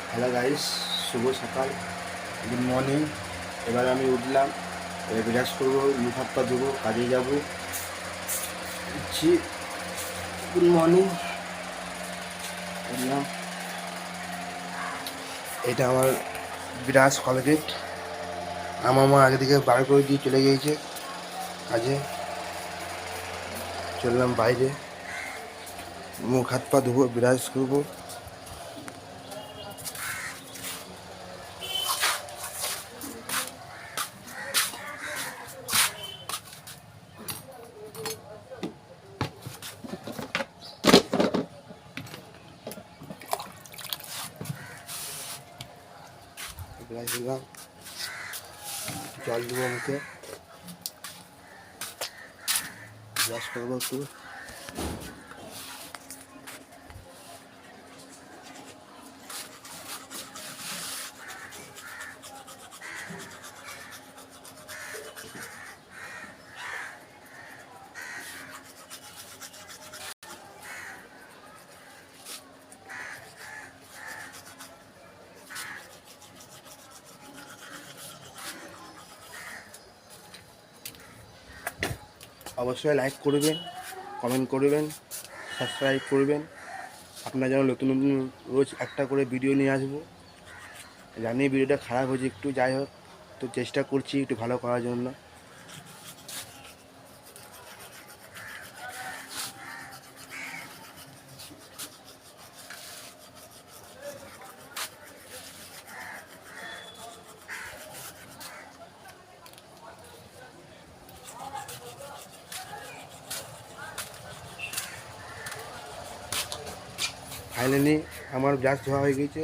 Hello guys, শুভ সকাল, good morning. এবার আমি উঠলাম, এবার বিরাজ করবো, মুখ হাত পা ধুবো, কাজে যাবো। উঠছি, গুড মর্নিং। উঠলাম, এটা আমার বিরাজ কলগেট। আমার মা আগে থেকে বার করে দিয়ে চলে গিয়েছে কাজে। চললাম বাইরে, মুখ হাত পা ধুবো, বিরাজ করবো। বিরাজ দিলাম, জল দেবো মুখে, বিরাজ করবো একটু। অবশ্যই লাইক করবেন, কমেন্ট করবেন, সাবস্ক্রাইব করবেন। আপনার যেন নতুন নতুন রোজ একটা করে ভিডিও নিয়ে আসবো। জানি ভিডিওটা খারাপ হয়েছে একটু, যাই হোক, তো চেষ্টা করছি একটু ভালো করার জন্য। ফাইনালি আমার ব্রাশ ধোয়া হয়ে গেছে,